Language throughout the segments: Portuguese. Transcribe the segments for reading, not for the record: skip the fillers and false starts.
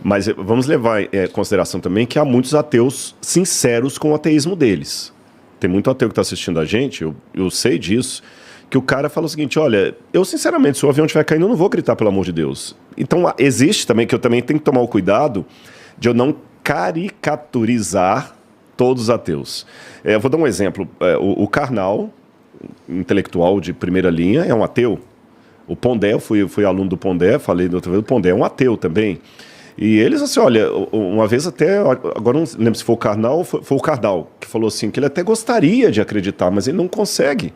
Mas vamos levar em consideração também que há muitos ateus sinceros com o ateísmo deles. Tem muito ateu que está assistindo a gente, eu sei disso, que o cara fala o seguinte, olha, eu sinceramente, se o avião estiver caindo, eu não vou gritar, pelo amor de Deus. Então, existe também, que eu também tenho que tomar o cuidado de eu não caricaturizar todos os ateus. Eu vou dar um exemplo. O Karnal, intelectual de primeira linha, é um ateu. O Pondé, eu fui aluno do Pondé, falei da outra vez, o Pondé é um ateu também. E eles, assim, olha, uma vez até, agora não lembro se foi o Karnal, foi o Kardal, que falou assim, que ele até gostaria de acreditar, mas ele não consegue.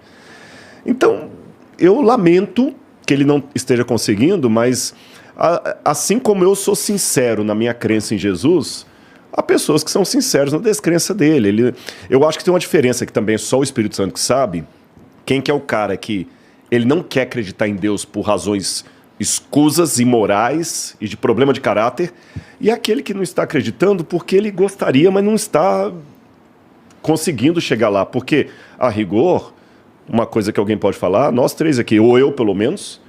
Então, eu lamento que ele não esteja conseguindo, mas assim como eu sou sincero na minha crença em Jesus, há pessoas que são sinceras na descrença dele. Eu acho que tem uma diferença que também só o Espírito Santo que sabe, quem que é o cara que ele não quer acreditar em Deus por razões escusas, imorais e de problema de caráter, e aquele que não está acreditando porque ele gostaria, mas não está conseguindo chegar lá. Porque, a rigor, uma coisa que alguém pode falar, nós três aqui, ou eu pelo menos,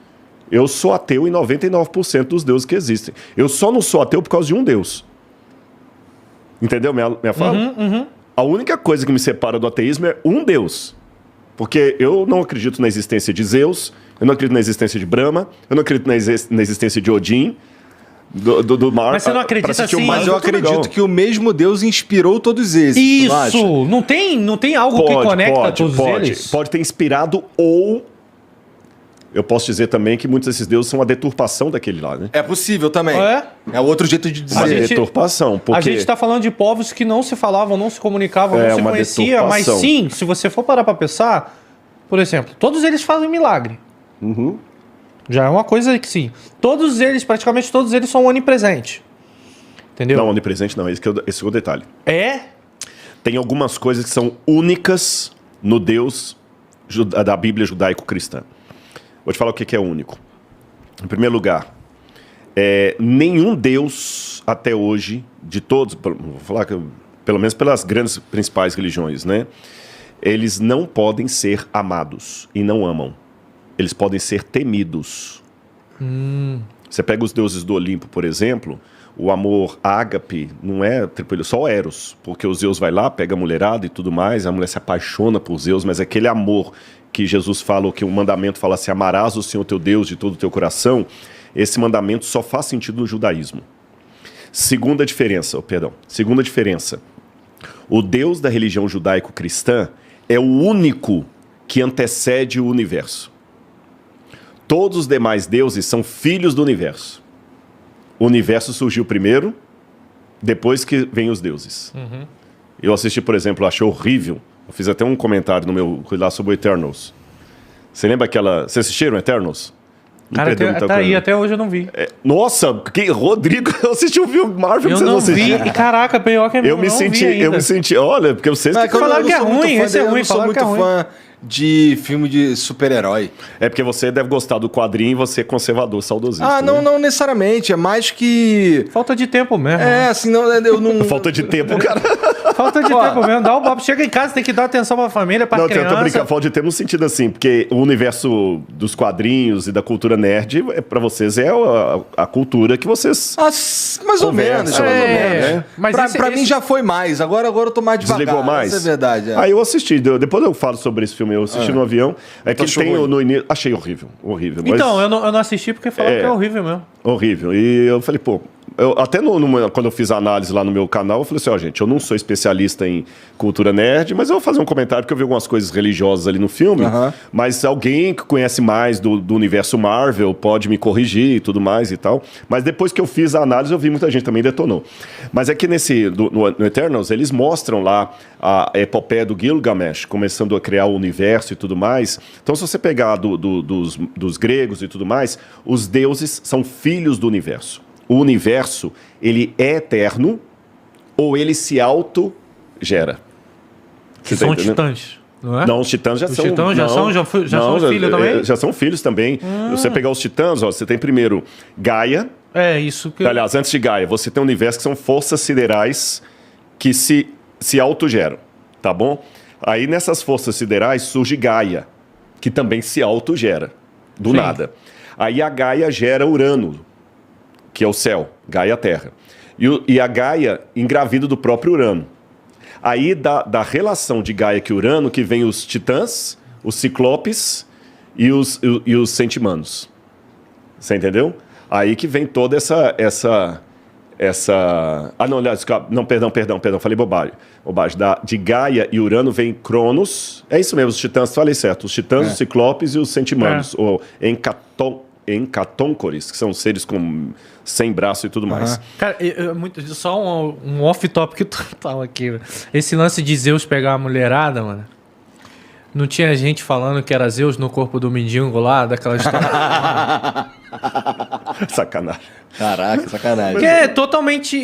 eu sou ateu em 99% dos deuses que existem. Eu só não sou ateu por causa de um Deus. Entendeu minha fala? A única coisa que me separa do ateísmo é um Deus. Porque eu não acredito na existência de Zeus, eu não acredito na existência de Brahma, eu não acredito na existência de Odin, do mar. Mas você não acredita assim? Mas eu acredito que o mesmo Deus inspirou todos eles. Isso! Não tem algo que conecta todos eles? Pode ter inspirado, ou eu posso dizer também que muitos desses deuses são a deturpação daquele lá, né? É possível também. É outro jeito de dizer. Deturpação. Porque a gente está falando de povos que não se falavam, não se comunicavam, não se conheciam, mas sim, se você for parar para pensar, por exemplo, todos eles fazem milagre. Já é uma coisa que sim. Praticamente todos eles são onipresentes. Entendeu? Não, onipresente não, esse é o detalhe. É? Tem algumas coisas que são únicas no Deus da Bíblia judaico-cristã. Vou te falar o que é único. Em primeiro lugar, nenhum Deus até hoje, de todos, vou falar que, pelo menos pelas grandes principais religiões, né? Eles não podem ser amados e não amam. Eles podem ser temidos. Você pega os deuses do Olimpo, por exemplo, o amor ágape não é só Eros, porque o Zeus vai lá, pega a mulherada e tudo mais, a mulher se apaixona por Zeus, mas aquele amor que Jesus fala, que o mandamento fala assim, amarás o Senhor teu Deus de todo o teu coração, esse mandamento só faz sentido no judaísmo. Segunda diferença, o Deus da religião judaico-cristã é o único que antecede o universo. Todos os demais deuses são filhos do universo. O universo surgiu primeiro, depois que vem os deuses. Eu assisti, por exemplo, achei horrível. Eu fiz até um comentário no meu lá sobre o Eternals. Você lembra aquela... Vocês assistiram Eternals? Não. Cara, tá aí, até hoje eu não vi. Nossa, Rodrigo, eu assisti um filme Marvel que você não assistiu. Eu não vi, e caraca, pior que eu me senti, olha, porque vocês... Falaram que é ruim, esse é ruim, eu sou muito fã de filme de super-herói. É porque você deve gostar do quadrinho e você é conservador, saudosista. Não necessariamente, é mais que... Falta de tempo mesmo. Assim, eu não... Falta de tempo, cara. Falta de tempo mesmo, dá o papo. Chega em casa, tem que dar atenção pra família, pra criança. Não, eu tô brincando, falta de tempo no sentido assim, porque o universo dos quadrinhos e da cultura nerd, pra vocês, é a cultura que vocês... mais ou menos, né? Mas pra mim já foi mais, agora eu tô mais devagar. Desligou mais? Essa é verdade. Aí eu assisti, depois eu falo sobre esse filme, eu assisti no avião, que ele tem no início... Achei horrível. Então, eu não assisti porque falaram que é horrível mesmo. Horrível. E eu falei, até quando eu fiz a análise lá no meu canal, eu falei assim, gente, eu não sou especialista em cultura nerd, mas eu vou fazer um comentário, porque eu vi algumas coisas religiosas ali no filme, mas alguém que conhece mais do universo Marvel pode me corrigir e tudo mais e tal. Mas depois que eu fiz a análise, eu vi muita gente também detonou. Mas é que no Eternals, eles mostram lá a epopeia do Gilgamesh, começando a criar o universo e tudo mais. Então, se você pegar dos gregos e tudo mais, os deuses são filhos do universo. O universo, ele é eterno ou ele se autogera. Que são titãs, não é? Não, os titãs já são... Os titãs já são filhos também? Já são filhos também. Você pegar os titãs, você tem primeiro Gaia. É, isso que... Aliás, antes de Gaia, você tem um universo que são forças siderais que se autogeram, tá bom? Aí nessas forças siderais surge Gaia, que também se autogera, do nada. Aí a Gaia gera Urano, que é o céu, Gaia é a Terra. E a Gaia engravida do próprio Urano. Aí da relação de Gaia com Urano que vem os titãs, os ciclopes e os centimanos. Você entendeu? Aí que vem toda essa... Ah, não, aliás, não, perdão, falei bobagem. De Gaia e Urano vem Cronos, é isso mesmo, os titãs, falei certo, os titãs, os ciclopes e os centimanos, ou Encatóncores, que são seres com 100 braços e tudo mais. Cara, só um off-topic total aqui. Esse lance de Zeus pegar a mulherada, mano. Não tinha gente falando que era Zeus no corpo do mendigo lá, daquela história? Sacanagem. Caraca, sacanagem. Que é totalmente...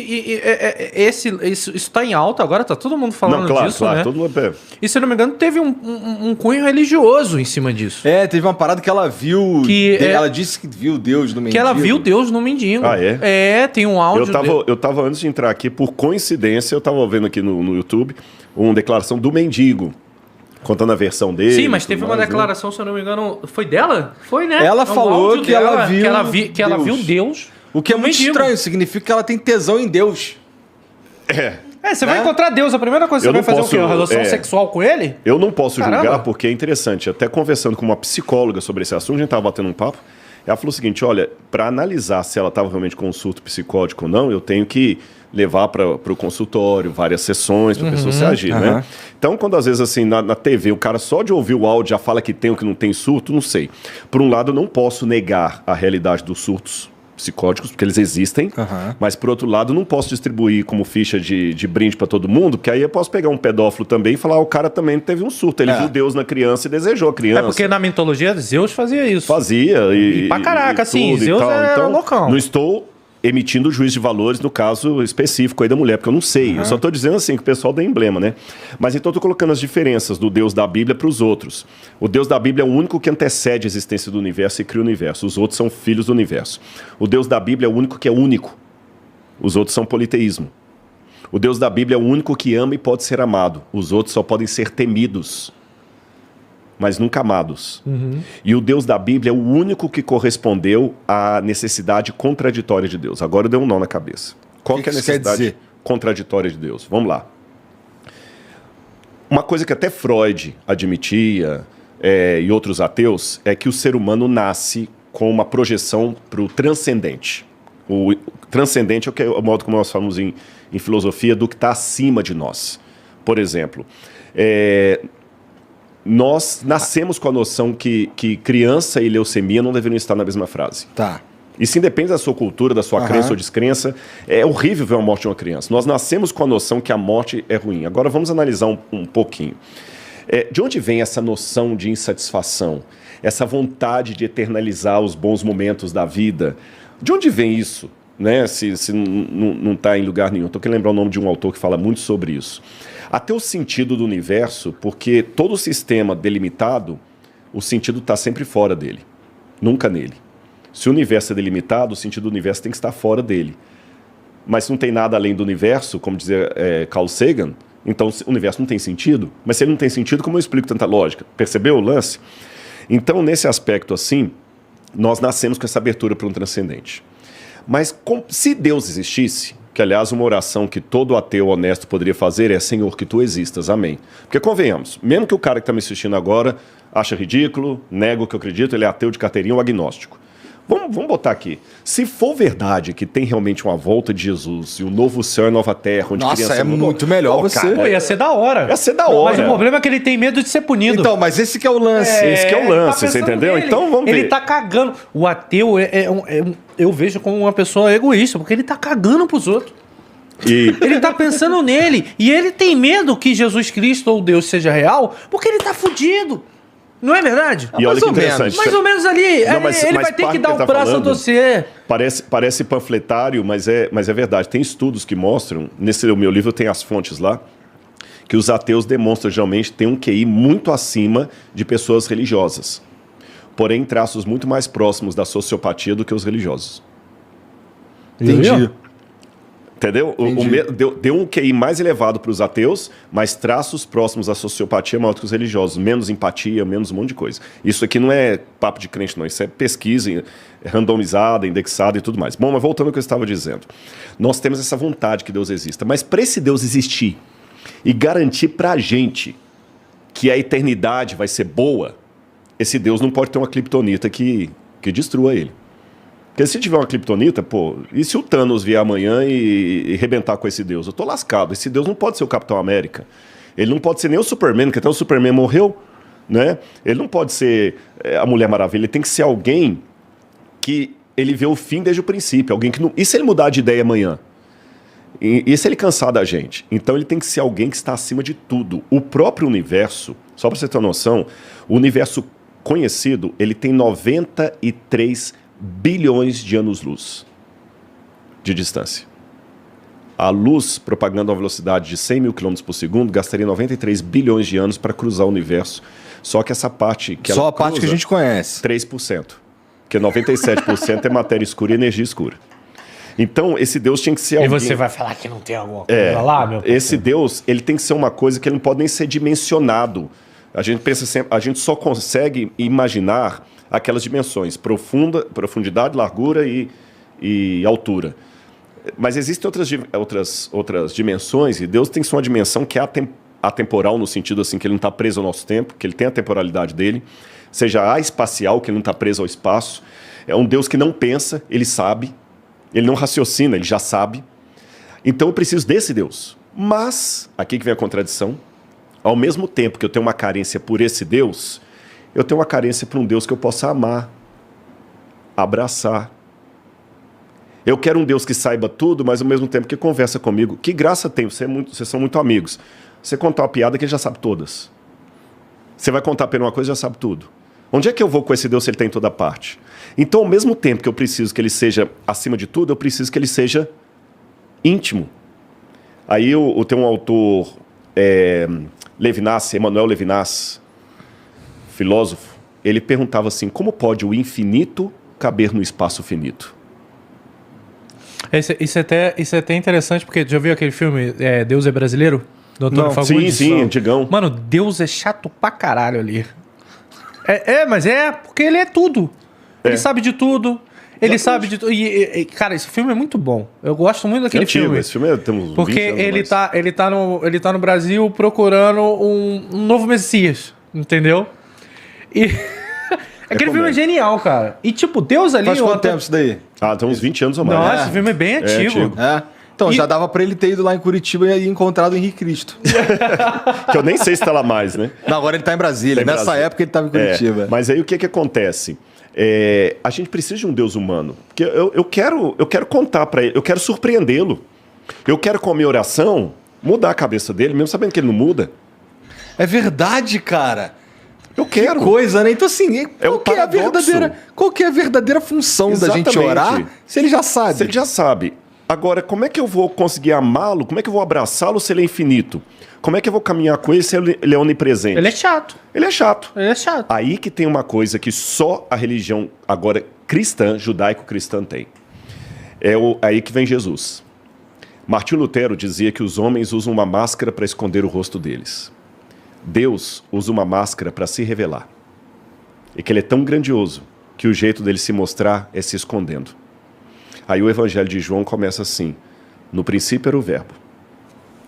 Isso tá em alta agora, tá todo mundo falando disso, né? Todo mundo... E se eu não me engano, teve um cunho religioso em cima disso. Teve uma parada que ela viu... Ela disse que viu Deus no mendigo. Que ela viu Deus no mendigo. Ah, é? Tem um áudio... Eu tava, antes de entrar aqui, por coincidência, eu tava vendo aqui no YouTube uma declaração do mendigo. Contando a versão dele. Sim, mas teve uma declaração, se eu não me engano, foi dela? Foi, né? Ela falou que ela viu ela viu Deus. O que é muito estranho, significa que ela tem tesão em Deus. Você vai encontrar Deus, a primeira coisa que você vai fazer o quê? Uma relação sexual com ele? Eu não posso julgar porque é interessante. Até conversando com uma psicóloga sobre esse assunto, a gente estava batendo um papo. Ela falou o seguinte, olha, para analisar se ela estava realmente com um surto psicótico ou não, eu tenho que levar para o consultório, várias sessões para a pessoa se agir, né? Então, quando às vezes assim, na TV, o cara só de ouvir o áudio já fala que tem ou que não tem surto, não sei. Por um lado, eu não posso negar a realidade dos surtos psicóticos, porque eles existem, mas por outro lado, não posso distribuir como ficha de brinde para todo mundo, porque aí eu posso pegar um pedófilo também e falar, o cara também teve um surto, ele viu Deus na criança e desejou a criança. Porque na mitologia, Zeus fazia isso. Fazia. E pra caraca, assim, Zeus era loucão. Não estou emitindo juízo de valores no caso específico aí da mulher, porque eu não sei. Eu só estou dizendo assim, que o pessoal dá emblema, né? Mas então eu estou colocando as diferenças do Deus da Bíblia para os outros. O Deus da Bíblia é o único que antecede a existência do universo e cria o universo. Os outros são filhos do universo. O Deus da Bíblia é o único que é único. Os outros são politeísmo. O Deus da Bíblia é o único que ama e pode ser amado. Os outros só podem ser temidos, mas nunca amados. E o Deus da Bíblia é o único que correspondeu à necessidade contraditória de Deus. Agora deu um nó na cabeça. Qual que é a necessidade contraditória de Deus? Vamos lá. Uma coisa que até Freud admitia, e outros ateus, é que o ser humano nasce com uma projeção para o transcendente. O transcendente é o modo como nós falamos em filosofia do que está acima de nós. Por exemplo, nós nascemos com a noção que criança e leucemia não deveriam estar na mesma frase. Tá. Isso independe da sua cultura, da sua crença ou descrença. É horrível ver a morte de uma criança. Nós nascemos com a noção que a morte é ruim. Agora vamos analisar um pouquinho. De onde vem essa noção de insatisfação? Essa vontade de eternalizar os bons momentos da vida? De onde vem isso? Né? Se não está em lugar nenhum. Estou querendo lembrar o nome de um autor que fala muito sobre isso. Até o sentido do universo, porque todo sistema delimitado, o sentido está sempre fora dele, nunca nele. Se o universo é delimitado, o sentido do universo tem que estar fora dele. Mas se não tem nada além do universo, como dizia Carl Sagan, então o universo não tem sentido. Mas se ele não tem sentido, como eu explico tanta lógica? Percebeu o lance? Então, nesse aspecto assim, nós nascemos com essa abertura para um transcendente. Mas se Deus existisse, que aliás uma oração que todo ateu honesto poderia fazer é: Senhor, que tu existas, amém. Porque convenhamos, mesmo que o cara que está me assistindo agora acha ridículo, nega o que eu acredito, ele é ateu de carteirinha ou agnóstico. Vamos botar aqui. Se for verdade que tem realmente uma volta de Jesus e um novo céu e nova terra, onde criança é muito melhor você. Pô, ia ser da hora. Ia ser da hora. Mas o problema é que ele tem medo de ser punido. Então, mas esse que é o lance. Esse que é o lance, você entendeu? Nele. Então vamos ver. Ele tá cagando. O ateu eu vejo como uma pessoa egoísta, porque ele tá cagando pros outros. Ele tá pensando nele. E ele tem medo que Jesus Cristo ou Deus seja real, porque ele tá fudido. Não é verdade? E olha que interessante. Mais ou menos ali. Não, ele vai ter que dar um braço a torcer. Parece panfletário, mas é verdade. Tem estudos que mostram, nesse meu livro tem as fontes lá, que os ateus demonstram geralmente ter um QI muito acima de pessoas religiosas. Porém, traços muito mais próximos da sociopatia do que os religiosos. Entendi. Entendeu? Deu um QI mais elevado para os ateus, mas traços próximos à sociopatia maior que os religiosos. Menos empatia, menos um monte de coisa. Isso aqui não é papo de crente, não. Isso é pesquisa randomizada, indexada e tudo mais. Bom, mas voltando ao que eu estava dizendo. Nós temos essa vontade que Deus exista. Mas para esse Deus existir e garantir para a gente que a eternidade vai ser boa, esse Deus não pode ter uma criptonita que destrua ele. Porque se tiver uma criptonita, pô, e se o Thanos vier amanhã e arrebentar com esse Deus? Eu tô lascado. Esse Deus não pode ser o Capitão América. Ele não pode ser nem o Superman, porque até o Superman morreu, né? Ele não pode ser a Mulher Maravilha. Ele tem que ser alguém que ele vê o fim desde o princípio. Alguém que não... E se ele mudar de ideia amanhã? E se ele cansar da gente? Então ele tem que ser alguém que está acima de tudo. O próprio universo, só para você ter uma noção, o universo conhecido, ele tem 93 bilhões de anos-luz de distância. A luz, propagando a uma velocidade de 100 mil km por segundo, gastaria 93 bilhões de anos para cruzar o universo. Só que essa parte que só a parte que a gente conhece. 3%. Porque 97% é matéria escura e energia escura. Então, esse Deus tinha que ser alguém... E você vai falar que não tem alguma coisa lá, meu parceiro? Esse Deus, ele tem que ser uma coisa que ele não pode nem ser dimensionado. A gente pensa sempre, a gente só consegue imaginar aquelas dimensões, profundidade, largura e altura. Mas existem outras dimensões, e Deus tem só uma dimensão que é atemporal, no sentido assim, que ele não está preso ao nosso tempo, que ele tem a temporalidade dele, seja a espacial, que ele não está preso ao espaço. É um Deus que não pensa, ele sabe, ele não raciocina, ele já sabe. Então eu preciso desse Deus. Mas, aqui que vem a contradição, ao mesmo tempo que eu tenho uma carência por esse Deus, eu tenho uma carência por um Deus que eu possa amar, abraçar. Eu quero um Deus que saiba tudo, mas ao mesmo tempo que conversa comigo. Que graça tem, vocês são muito amigos. Você contar uma piada que ele já sabe todas. Você vai contar para ele uma coisa e já sabe tudo. Onde é que eu vou com esse Deus se ele está em toda parte? Então, ao mesmo tempo que eu preciso que ele seja acima de tudo, eu preciso que ele seja íntimo. Aí tem um autor, Emmanuel Levinas, filósofo, ele perguntava assim, como pode o infinito caber no espaço finito? Isso é até interessante, porque já viu aquele filme Deus é Brasileiro? Do Antônio Fagundes? Sim, antigão. Mano, Deus é chato pra caralho ali. Mas porque ele é tudo. Ele sabe de tudo. Ele sabe de tudo. Cara, esse filme é muito bom. Eu gosto muito daquele filme. Esse filme temos porque ele tá no Brasil procurando um novo Messias. Entendeu? E aquele filme é genial, cara. E tipo, Deus ali... Faz quanto tempo isso daí? Tem uns 20 anos ou mais. Nossa, esse filme é bem antigo. Então, já dava pra ele ter ido lá em Curitiba e encontrado o Henrique Cristo. Que eu nem sei se tá lá mais, né? Não, agora ele tá em Brasília. Nessa época ele tava em Curitiba. Mas aí o que acontece? A gente precisa de um Deus humano. Porque eu quero contar pra ele, eu quero surpreendê-lo. Eu quero, com a minha oração, mudar a cabeça dele, mesmo sabendo que ele não muda. É verdade, cara. Eu quero. Que coisa, né? Então, assim, qual que é a verdadeira função da gente orar se ele já sabe? Se ele já sabe. Agora, como é que eu vou conseguir amá-lo? Como é que eu vou abraçá-lo se ele é infinito? Como é que eu vou caminhar com ele se ele é onipresente? Ele é chato. Ele é chato. Ele é chato. Aí que tem uma coisa que só a religião agora cristã, judaico-cristã tem. Aí que vem Jesus. Martinho Lutero dizia que os homens usam uma máscara para esconder o rosto deles. Deus usa uma máscara para se revelar. E que ele é tão grandioso que o jeito dele se mostrar é se escondendo. Aí o Evangelho de João começa assim: no princípio era o Verbo,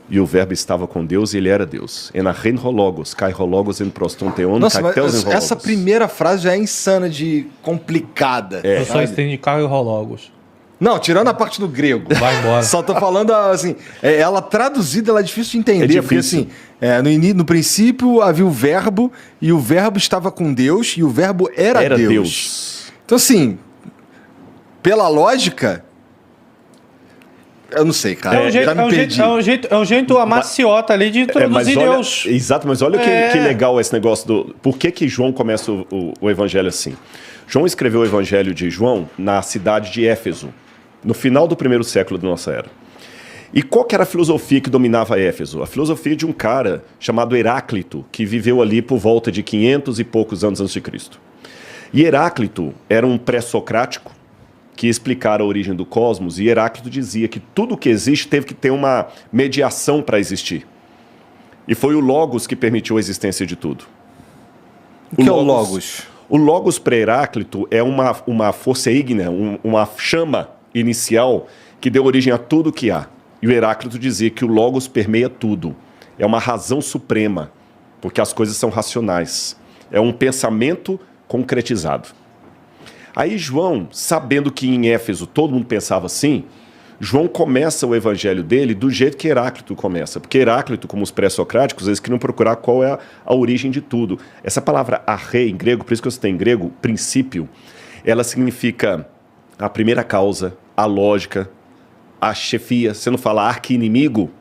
e o Verbo estava com Deus e ele era Deus. Enachen hologos, kai hologos en proston theon, kai teos en hologos. Essa primeira frase já é insana de complicada. Eu só entendi kai hologos. Não, tirando a parte do grego. Vai embora. Só tô falando assim, ela traduzida, ela é difícil de entender. Porque assim, no princípio havia o Verbo, e o Verbo estava com Deus, e o Verbo era Deus. Então assim, pela lógica, eu não sei, cara. É um jeito amaciota ali de introduzir Deus. Exato, mas olha que legal esse negócio do... Por que João começa o evangelho assim? João escreveu o evangelho de João na cidade de Éfeso, no final do primeiro século da nossa era. E qual que era a filosofia que dominava Éfeso? A filosofia de um cara chamado Heráclito, que viveu ali por volta de 500 e poucos anos antes de Cristo. E Heráclito era um pré-socrático, que explicaram a origem do cosmos, e Heráclito dizia que tudo que existe teve que ter uma mediação para existir. E foi o Logos que permitiu a existência de tudo. O que é o Logos? O Logos para Heráclito é uma força ígnea, uma chama inicial que deu origem a tudo que há. E o Heráclito dizia que o Logos permeia tudo. É uma razão suprema, porque as coisas são racionais. É um pensamento concretizado. Aí João, sabendo que em Éfeso todo mundo pensava assim, João começa o evangelho dele do jeito que Heráclito começa. Porque Heráclito, como os pré-socráticos, eles queriam procurar qual é a origem de tudo. Essa palavra arre em grego, por isso que você tem em grego, princípio, ela significa a primeira causa, a lógica, a chefia. Você não fala arqui-inimigo,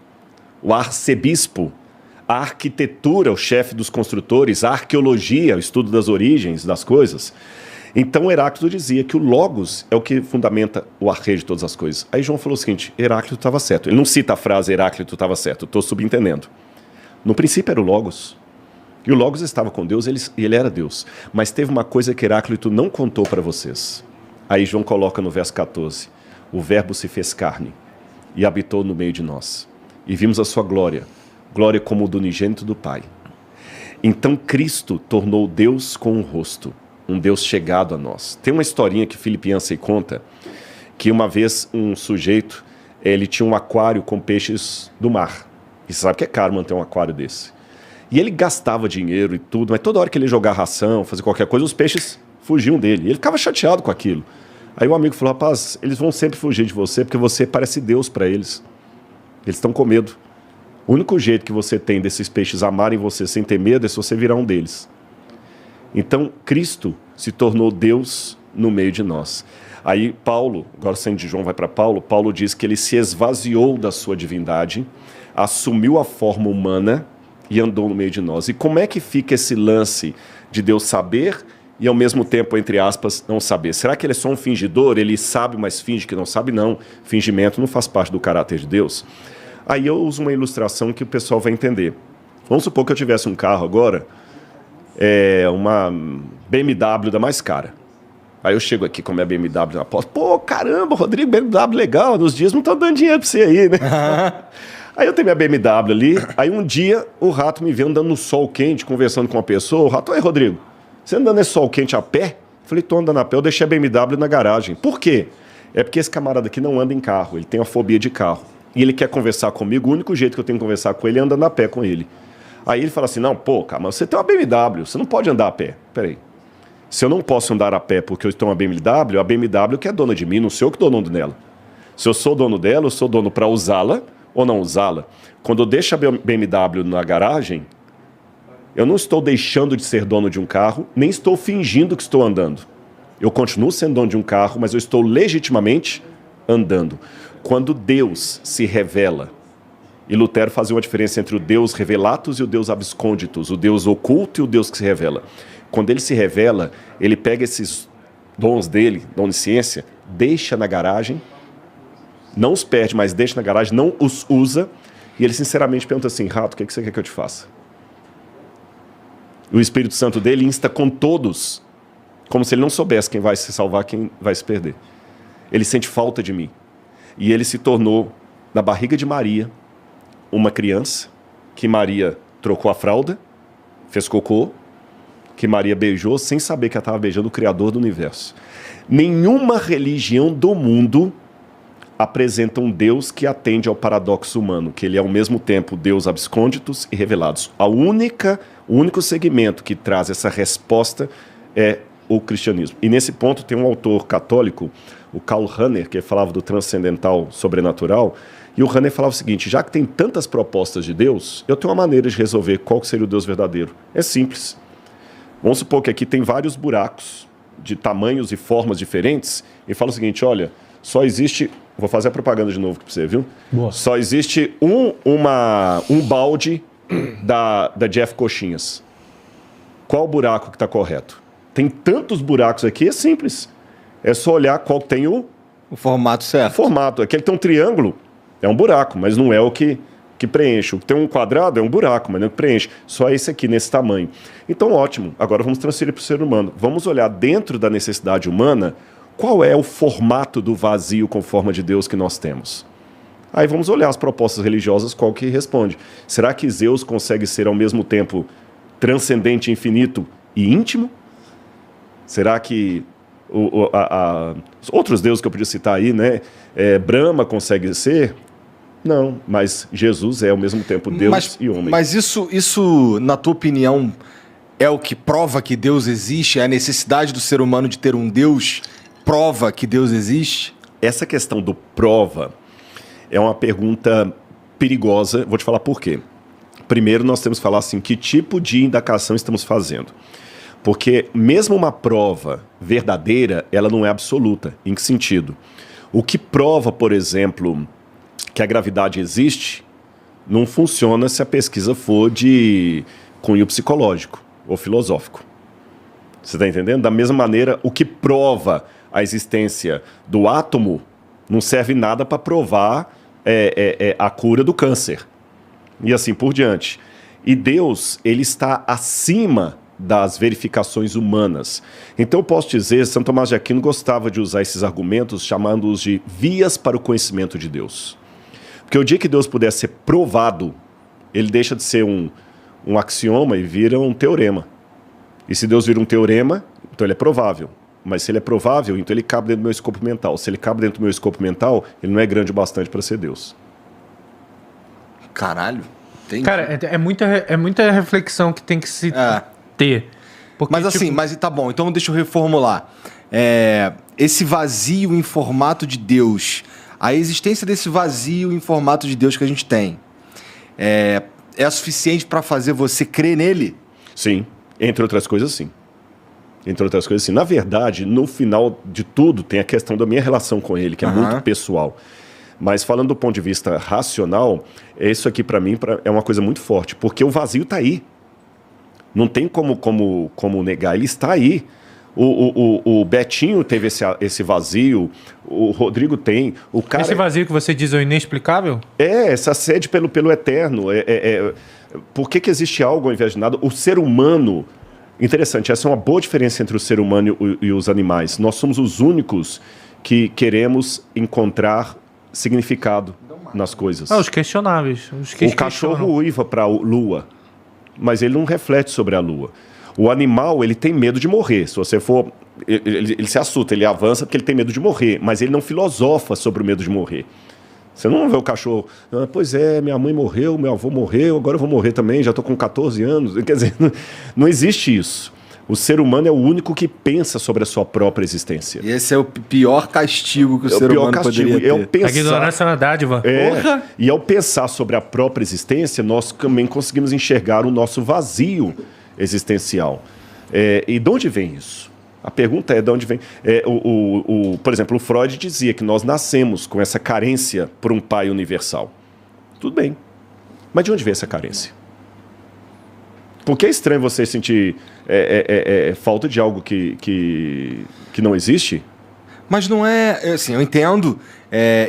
o arcebispo, a arquitetura, o chefe dos construtores, a arqueologia, o estudo das origens das coisas. Então Heráclito dizia que o Logos é o que fundamenta o arre de todas as coisas. Aí João falou o seguinte, Heráclito estava certo. Ele não cita a frase Heráclito estava certo, estou subentendendo. No princípio era o Logos. E o Logos estava com Deus, ele era Deus. Mas teve uma coisa que Heráclito não contou para vocês. Aí João coloca no verso 14, o verbo se fez carne e habitou no meio de nós. E vimos a sua glória, glória como do unigênito do Pai. Então Cristo tornou Deus com um rosto, um Deus chegado a nós. Tem uma historinha que Philip Yancey conta, que uma vez um sujeito, ele tinha um aquário com peixes do mar. E você sabe que é caro manter um aquário desse. E ele gastava dinheiro e tudo, mas toda hora que ele jogava ração, fazer qualquer coisa, os peixes fugiam dele. E ele ficava chateado com aquilo. Aí o amigo falou, rapaz, eles vão sempre fugir de você, porque você parece Deus para eles. Eles estão com medo. O único jeito que você tem desses peixes amarem você sem ter medo é se você virar um deles. Então, Cristo se tornou Deus no meio de nós. Aí Paulo, agora saindo de João vai para Paulo, Paulo diz que ele se esvaziou da sua divindade, assumiu a forma humana e andou no meio de nós. E como é que fica esse lance de Deus saber e ao mesmo tempo, entre aspas, não saber? Será que ele é só um fingidor? Ele sabe, mas finge que não sabe? Não. Fingimento não faz parte do caráter de Deus. Aí eu uso uma ilustração que o pessoal vai entender. Vamos supor que eu tivesse um carro agora, uma BMW da mais cara. Aí eu chego aqui com a minha BMW na porta. Pô, caramba, Rodrigo, BMW legal. Nos dias não estão dando dinheiro pra você aí, né? Aí eu tenho minha BMW ali. Aí um dia o rato me vê andando no sol quente, conversando com uma pessoa. O rato, aí Rodrigo, você andando nesse sol quente a pé? Eu falei, tô andando a pé. Eu deixei a BMW na garagem. Por quê? É porque esse camarada aqui não anda em carro. Ele tem uma fobia de carro. E ele quer conversar comigo. O único jeito que eu tenho de conversar com ele é andando a pé com ele. Aí ele fala assim, não, pô, cara, mas você tem uma BMW, você não pode andar a pé. Peraí. Se eu não posso andar a pé porque eu estou uma BMW, a BMW que é dona de mim, não sou eu que estou dono dela. Se eu sou dono dela, eu sou dono para usá-la ou não usá-la. Quando eu deixo a BMW na garagem, eu não estou deixando de ser dono de um carro, nem estou fingindo que estou andando. Eu continuo sendo dono de um carro, mas eu estou legitimamente andando. Quando Deus se revela, e Lutero fazia uma diferença entre o Deus revelatus e o Deus absconditus, o Deus oculto e o Deus que se revela. Quando ele se revela, ele pega esses dons dele, da onisciência, deixa na garagem, não os perde, mas deixa na garagem, não os usa, e ele sinceramente pergunta assim, rato, o que você quer que eu te faça? O Espírito Santo dele insta com todos, como se ele não soubesse quem vai se salvar, quem vai se perder. Ele sente falta de mim. E ele se tornou, na barriga de Maria, uma criança, que Maria trocou a fralda, fez cocô, que Maria beijou sem saber que ela estava beijando o Criador do universo. Nenhuma religião do mundo apresenta um Deus que atende ao paradoxo humano, que ele é ao mesmo tempo Deus abscônditos e revelados. O único segmento que traz essa resposta é o cristianismo. E nesse ponto tem um autor católico, o Karl Rahner, que falava do transcendental sobrenatural, e o Rahner falava o seguinte, já que tem tantas propostas de Deus, eu tenho uma maneira de resolver qual seria o Deus verdadeiro. É simples. Vamos supor que aqui tem vários buracos de tamanhos e formas diferentes, e fala o seguinte, olha, só existe... Vou fazer a propaganda de novo para você, viu? Boa. Só existe um balde da Jeff Coxinhas. Qual o buraco que está correto? Tem tantos buracos aqui, é simples. É só olhar qual tem o formato certo. O formato. Aquele que tem um triângulo é um buraco, mas não é o que preenche. O que tem um quadrado é um buraco, mas não é o que preenche. Só esse aqui, nesse tamanho. Então, ótimo. Agora vamos transferir para o ser humano. Vamos olhar dentro da necessidade humana qual é o formato do vazio com forma de Deus que nós temos? Aí vamos olhar as propostas religiosas, qual que responde. Será que Zeus consegue ser ao mesmo tempo transcendente, infinito e íntimo? Será que os outros deuses que eu podia citar aí, né? Brahma consegue ser? Não, mas Jesus é ao mesmo tempo Deus e homem. Mas isso, na tua opinião, é o que prova que Deus existe? É a necessidade do ser humano de ter um Deus prova que Deus existe? Essa questão do prova é uma pergunta perigosa. Vou te falar por quê. Primeiro, nós temos que falar assim, que tipo de indagação estamos fazendo. Porque mesmo uma prova verdadeira, ela não é absoluta. Em que sentido? O que prova, por exemplo, que a gravidade existe, não funciona se a pesquisa for de cunho psicológico ou filosófico. Você está entendendo? Da mesma maneira, o que prova a existência do átomo não serve nada para provar a cura do câncer. E assim por diante. E Deus, ele está acima das verificações humanas. Então eu posso dizer, São Tomás de Aquino gostava de usar esses argumentos, chamando-os de vias para o conhecimento de Deus. Porque o dia que Deus puder ser provado, ele deixa de ser um axioma e vira um teorema. E se Deus vira um teorema, então ele é provável. Mas se ele é provável, então ele cabe dentro do meu escopo mental. Se ele cabe dentro do meu escopo mental, ele não é grande o bastante para ser Deus. Caralho. Entendi. Cara, é muita reflexão que tem que se ter. Porque, mas assim, mas tá bom, então deixa eu reformular. Esse vazio em formato de Deus, a existência desse vazio em formato de Deus que a gente tem, é suficiente para fazer você crer nele? Sim, entre outras coisas, sim. Entre outras coisas, sim. Na verdade, no final de tudo, tem a questão da minha relação com ele, que é muito pessoal. Mas falando do ponto de vista racional, isso aqui para mim é uma coisa muito forte, porque o vazio está aí. Não tem como negar, ele está aí. O Betinho teve esse vazio, o Rodrigo tem. Esse vazio que você diz é o inexplicável? Essa sede pelo eterno. Por que existe algo ao invés de nada? O ser humano... Interessante, essa é uma boa diferença entre o ser humano e os animais. Nós somos os únicos que queremos encontrar significado nas coisas. Os questionáveis. O cachorro uiva para a lua, mas ele não reflete sobre a lua. O animal, ele tem medo de morrer. Se você for... Ele se assusta, ele avança porque ele tem medo de morrer, mas ele não filosofa sobre o medo de morrer. Você não vê o cachorro, pois é, minha mãe morreu, meu avô morreu, agora eu vou morrer também, já estou com 14 anos. Quer dizer, não existe isso. O ser humano é o único que pensa sobre a sua própria existência. E esse é o pior castigo que o ser humano poderia ter. A ignorância na dádiva. E ao pensar sobre a própria existência, nós também conseguimos enxergar o nosso vazio existencial. E de onde vem isso? A pergunta é de onde vem. Por exemplo, o Freud dizia que nós nascemos com essa carência por um pai universal. Tudo bem. Mas de onde vem essa carência? Porque é estranho você sentir falta de algo que não existe? Mas não é... Assim, eu entendo.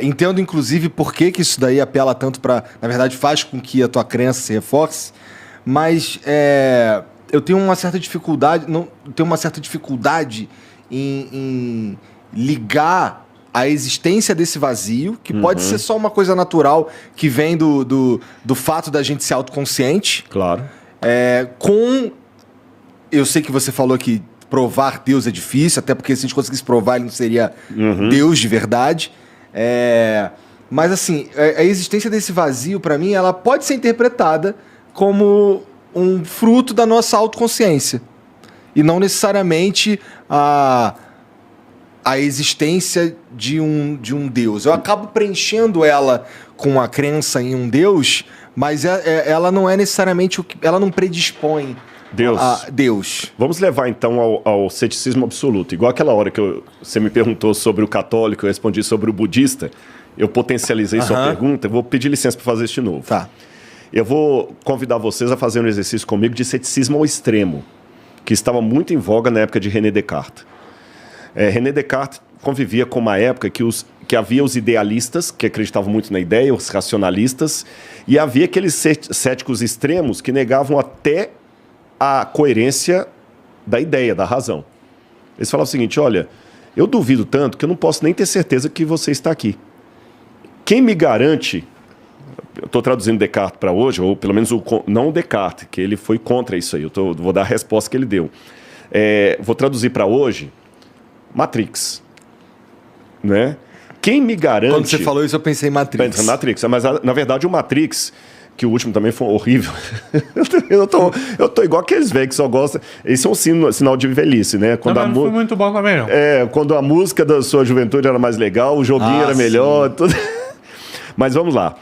Entendo, inclusive, por que isso daí apela tanto para... Na verdade, faz com que a tua crença se reforce. Mas... eu tenho uma certa dificuldade, em ligar a existência desse vazio, que pode ser só uma coisa natural que vem do fato da gente ser autoconsciente. Claro. Eu sei que você falou que provar Deus é difícil, até porque se a gente conseguisse provar, ele não seria Deus de verdade. Mas assim, a existência desse vazio, para mim, ela pode ser interpretada como um fruto da nossa autoconsciência. E não necessariamente a existência de um Deus. Eu acabo preenchendo ela com a crença em um Deus, mas ela não é necessariamente ela não predispõe a Deus. Vamos levar então ao ceticismo absoluto. Igual aquela hora que você me perguntou sobre o católico, eu respondi sobre o budista. Eu potencializei sua pergunta. Eu vou pedir licença para fazer isso de novo. Tá. Eu vou convidar vocês a fazer um exercício comigo de ceticismo ao extremo, que estava muito em voga na época de René Descartes. René Descartes convivia com uma época que havia os idealistas, que acreditavam muito na ideia, os racionalistas, e havia aqueles céticos extremos que negavam até a coerência da ideia, da razão. Eles falavam o seguinte, olha, Eu duvido tanto que eu não posso nem ter certeza que você está aqui. Quem me garante... Eu estou traduzindo Descartes para hoje, ou pelo menos não o Descartes, que ele foi contra isso aí. Vou dar a resposta que ele deu. Vou traduzir para hoje Matrix. Né? Quem me garante... Quando você falou isso, eu pensei em Matrix. Mas, na verdade, o Matrix, que o último também foi horrível. eu tô igual aqueles velhos que só gostam... Esse é um sinal de velhice, né? Não foi muito bom também, não. Quando a música da sua juventude era mais legal, o joguinho era melhor. Tudo... Mas vamos lá.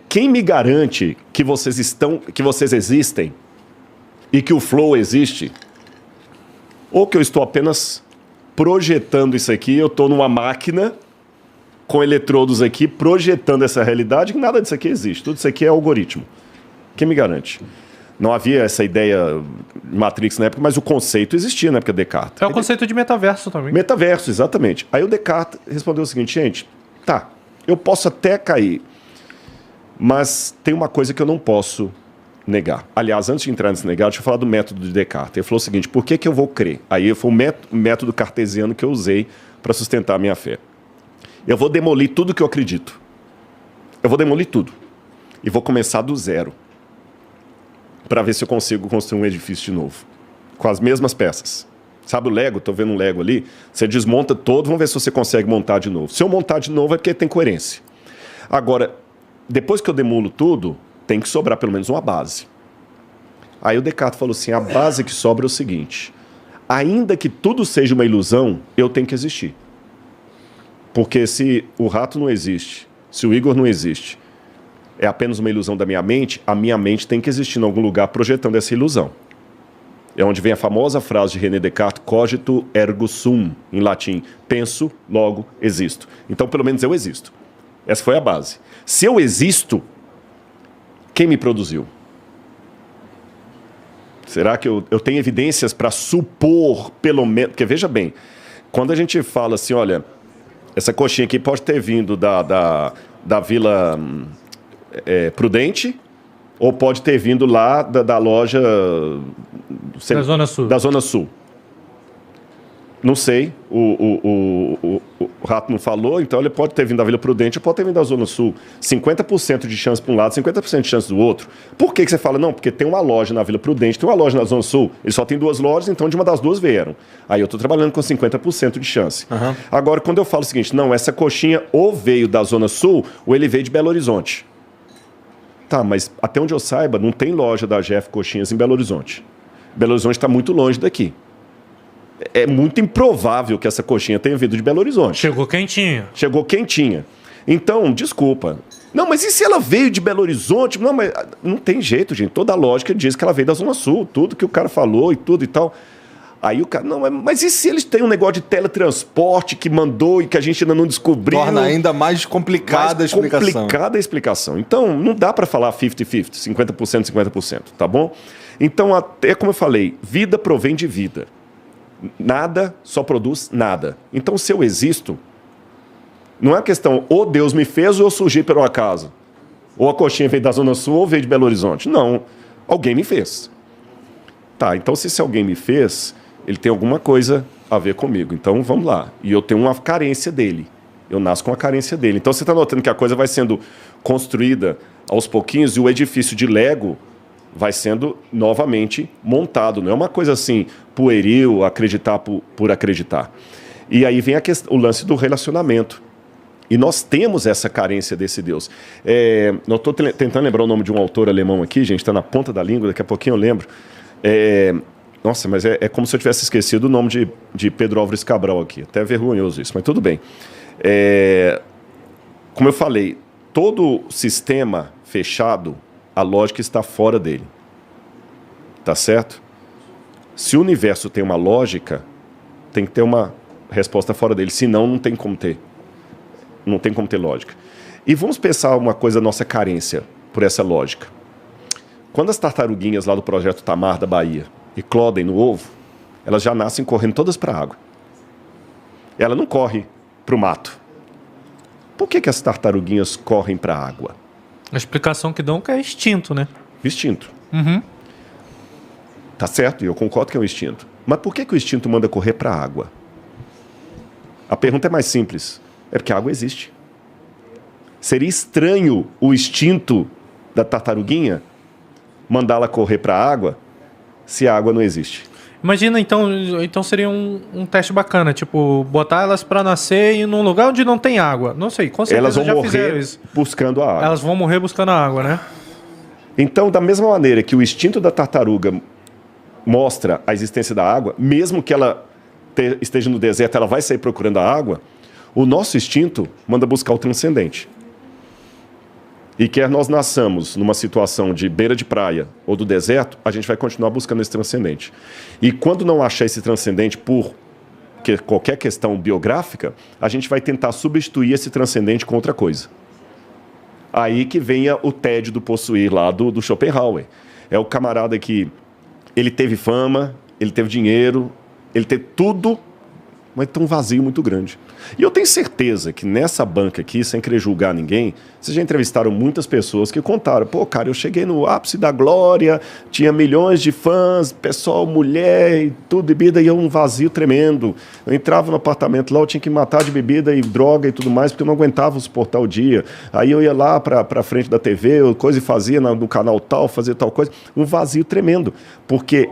Quem me garante que vocês existem e que o flow existe, ou que eu estou apenas projetando isso aqui, eu estou numa máquina com eletrodos aqui projetando essa realidade, que nada disso aqui existe, tudo isso aqui é algoritmo. Quem me garante? Não havia essa ideia Matrix na época, mas o conceito existia na época de Descartes. É o conceito de metaverso também. Metaverso, exatamente. Aí o Descartes respondeu o seguinte, gente, tá, eu posso até cair, mas tem uma coisa que eu não posso negar. Aliás, antes de entrar nesse negar, deixa eu falar do método de Descartes. Ele falou o seguinte, por que eu vou crer? Aí foi o método cartesiano que eu usei para sustentar a minha fé. Eu vou demolir tudo que eu acredito. Eu vou demolir tudo. E vou começar do zero. Para ver se eu consigo construir um edifício de novo. Com as mesmas peças. Sabe o Lego? Estou vendo um Lego ali. Você desmonta todo, vamos ver se você consegue montar de novo. Se eu montar de novo é porque tem coerência. Agora, depois que eu demolo tudo, tem que sobrar pelo menos uma base. Aí o Descartes falou assim, a base que sobra é o seguinte, ainda que tudo seja uma ilusão, eu tenho que existir. Porque se o rato não existe, se o Igor não existe, é apenas uma ilusão da minha mente, a minha mente tem que existir em algum lugar projetando essa ilusão. É onde vem a famosa frase de René Descartes, cogito ergo sum, em latim, penso, logo existo. Então, pelo menos eu existo. Essa foi a base. Se eu existo, quem me produziu? Será que eu tenho evidências para supor, pelo menos... Porque veja bem, quando a gente fala assim, olha, essa coxinha aqui pode ter vindo da Vila Prudente, ou pode ter vindo lá da loja... Da Zona Sul. Da Zona Sul. Não sei, o Rato não falou, então ele pode ter vindo da Vila Prudente ou pode ter vindo da Zona Sul. 50% de chance para um lado, 50% de chance do outro. Por que você fala? Não, porque tem uma loja na Vila Prudente, tem uma loja na Zona Sul. Ele só tem 2 lojas, então de uma das 2 vieram. Aí eu estou trabalhando com 50% de chance. Uhum. Agora, quando eu falo o seguinte, não, essa coxinha ou veio da Zona Sul ou ele veio de Belo Horizonte. Tá, mas até onde eu saiba, não tem loja da Jeff Coxinhas em Belo Horizonte. Belo Horizonte está muito longe daqui. É muito improvável que essa coxinha tenha vindo de Belo Horizonte. Chegou quentinha. Chegou quentinha. Então, desculpa. Não, mas e se ela veio de Belo Horizonte? Não, mas não tem jeito, gente. Toda a lógica diz que ela veio da Zona Sul. Tudo que o cara falou e tudo e tal. Aí o cara... Não, mas e se eles têm um negócio de teletransporte que mandou e que a gente ainda não descobriu? Torna ainda mais complicada a explicação. Complicada a explicação. Então, não dá para falar 50-50, 50%, 50%, tá bom? Então, até como eu falei, vida provém de vida. Nada só produz nada. Então, se eu existo, não é questão ou Deus me fez ou eu surgi pelo acaso. Ou a coxinha veio da Zona Sul ou veio de Belo Horizonte. Não, alguém me fez. Tá, então se esse alguém me fez, ele tem alguma coisa a ver comigo. Então, vamos lá. E eu tenho uma carência dele. Eu nasço com a carência dele. Então, você está notando que a coisa vai sendo construída aos pouquinhos e o edifício de Lego vai sendo novamente montado. Não é uma coisa assim, pueril, acreditar por acreditar. E aí vem o lance do relacionamento. E nós temos essa carência desse Deus. Eu estou tentando lembrar o nome de um autor alemão aqui, gente, está na ponta da língua, daqui a pouquinho eu lembro. Nossa, mas é como se eu tivesse esquecido o nome de Pedro Álvares Cabral aqui. Até vergonhoso isso, mas tudo bem. Como eu falei, todo sistema fechado, a lógica está fora dele. Tá certo? Se o universo tem uma lógica, tem que ter uma resposta fora dele. Senão, não tem como ter. Não tem como ter lógica. E vamos pensar uma coisa, nossa carência por essa lógica. Quando as tartaruguinhas lá do Projeto Tamar da Bahia eclodem no ovo, elas já nascem correndo todas para a água. Ela não corre para o mato. Por que as tartaruguinhas correm para a água? A explicação que dão é que é instinto, né? Instinto. Uhum. Tá certo, e eu concordo que é um instinto. Mas por que o instinto manda correr para a água? A pergunta é mais simples. É porque a água existe. Seria estranho o instinto da tartaruguinha mandá-la correr para a água se a água não existe. Imagina, então seria um teste bacana, tipo, botar elas para nascer em um lugar onde não tem água. Não sei, com certeza elas vão já morrer fizeram isso. Buscando a água. Elas vão morrer buscando a água, né? Então, da mesma maneira que o instinto da tartaruga mostra a existência da água, mesmo que ela esteja no deserto, ela vai sair procurando a água, o nosso instinto manda buscar o transcendente. E quer nós nasçamos numa situação de beira de praia ou do deserto, a gente vai continuar buscando esse transcendente. E quando não achar esse transcendente por qualquer questão biográfica, a gente vai tentar substituir esse transcendente com outra coisa. Aí que venha o tédio do possuir lá do Schopenhauer. É o camarada que ele teve fama, ele teve dinheiro, ele teve tudo, mas tem um vazio muito grande. E eu tenho certeza que nessa banca aqui, sem querer julgar ninguém, vocês já entrevistaram muitas pessoas que contaram, pô, cara, eu cheguei no ápice da glória, tinha milhões de fãs, pessoal, mulher e tudo, bebida, e um vazio tremendo. Eu entrava no apartamento lá, eu tinha que matar de bebida e droga e tudo mais, porque eu não aguentava suportar o dia. Aí eu ia lá pra frente da TV, coisa e fazia no canal tal, fazia tal coisa. Um vazio tremendo, porque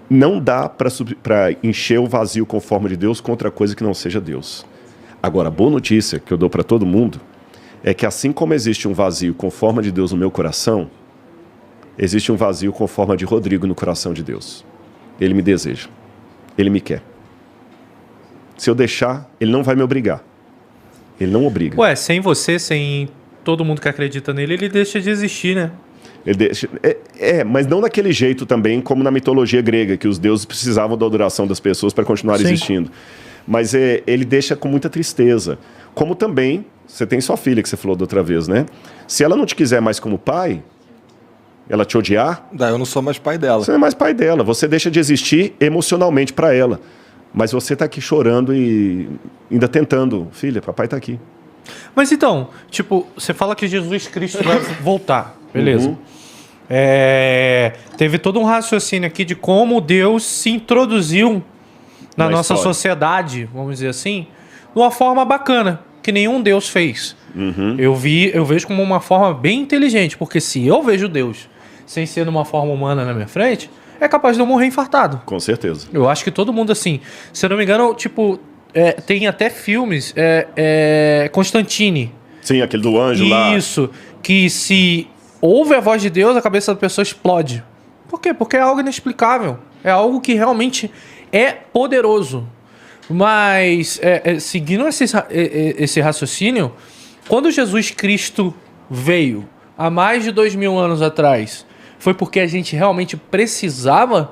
não dá para encher o vazio com forma de Deus com outra coisa que não seja Deus. Agora, a boa notícia que eu dou para todo mundo é que assim como existe um vazio com forma de Deus no meu coração, existe um vazio com forma de Rodrigo no coração de Deus. Ele me deseja. Ele me quer. Se eu deixar, ele não vai me obrigar. Ele não obriga. Ué, sem você, sem todo mundo que acredita nele, ele deixa de existir, né? Ele deixa, mas não daquele jeito também como na mitologia grega, que os deuses precisavam da adoração das pessoas para continuar existindo. Mas ele deixa com muita tristeza. Como também, você tem sua filha, que você falou da outra vez, né? Se ela não te quiser mais como pai, ela te odiar... Eu não sou mais pai dela. Você não é mais pai dela. Você deixa de existir emocionalmente para ela. Mas você está aqui chorando e ainda tentando. Filha, papai está aqui. Mas então, tipo, você fala que Jesus Cristo vai voltar. Beleza. Uhum. Teve todo um raciocínio aqui de como Deus se introduziu na nossa sociedade, vamos dizer assim, de uma forma bacana, que nenhum Deus fez. Uhum. Eu vejo como uma forma bem inteligente, porque se eu vejo Deus sem ser numa forma humana na minha frente, é capaz de eu morrer infartado. Com certeza. Eu acho que todo mundo, assim, se eu não me engano, tipo, tem até filmes, Constantine. Sim, aquele do anjo lá. Isso, que se ouve a voz de Deus, a cabeça da pessoa explode. Por quê? Porque é algo inexplicável. É algo que realmente é poderoso. Mas, seguindo esse raciocínio, quando Jesus Cristo veio, há mais de 2000 anos atrás, foi porque a gente realmente precisava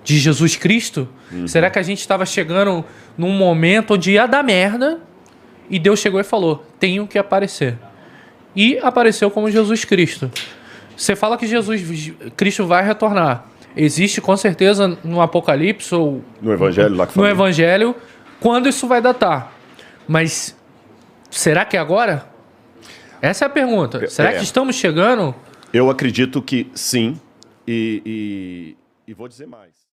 de Jesus Cristo? Uhum. Será que a gente estava chegando num momento onde ia dar merda e Deus chegou e falou, tenho que aparecer? E apareceu como Jesus Cristo. Você fala que Jesus Cristo vai retornar. Existe com certeza no Apocalipse ou no Evangelho lá que no Evangelho quando isso vai datar. Mas será que é agora? Essa é a pergunta. Será que estamos chegando? Eu acredito que sim. E vou dizer mais.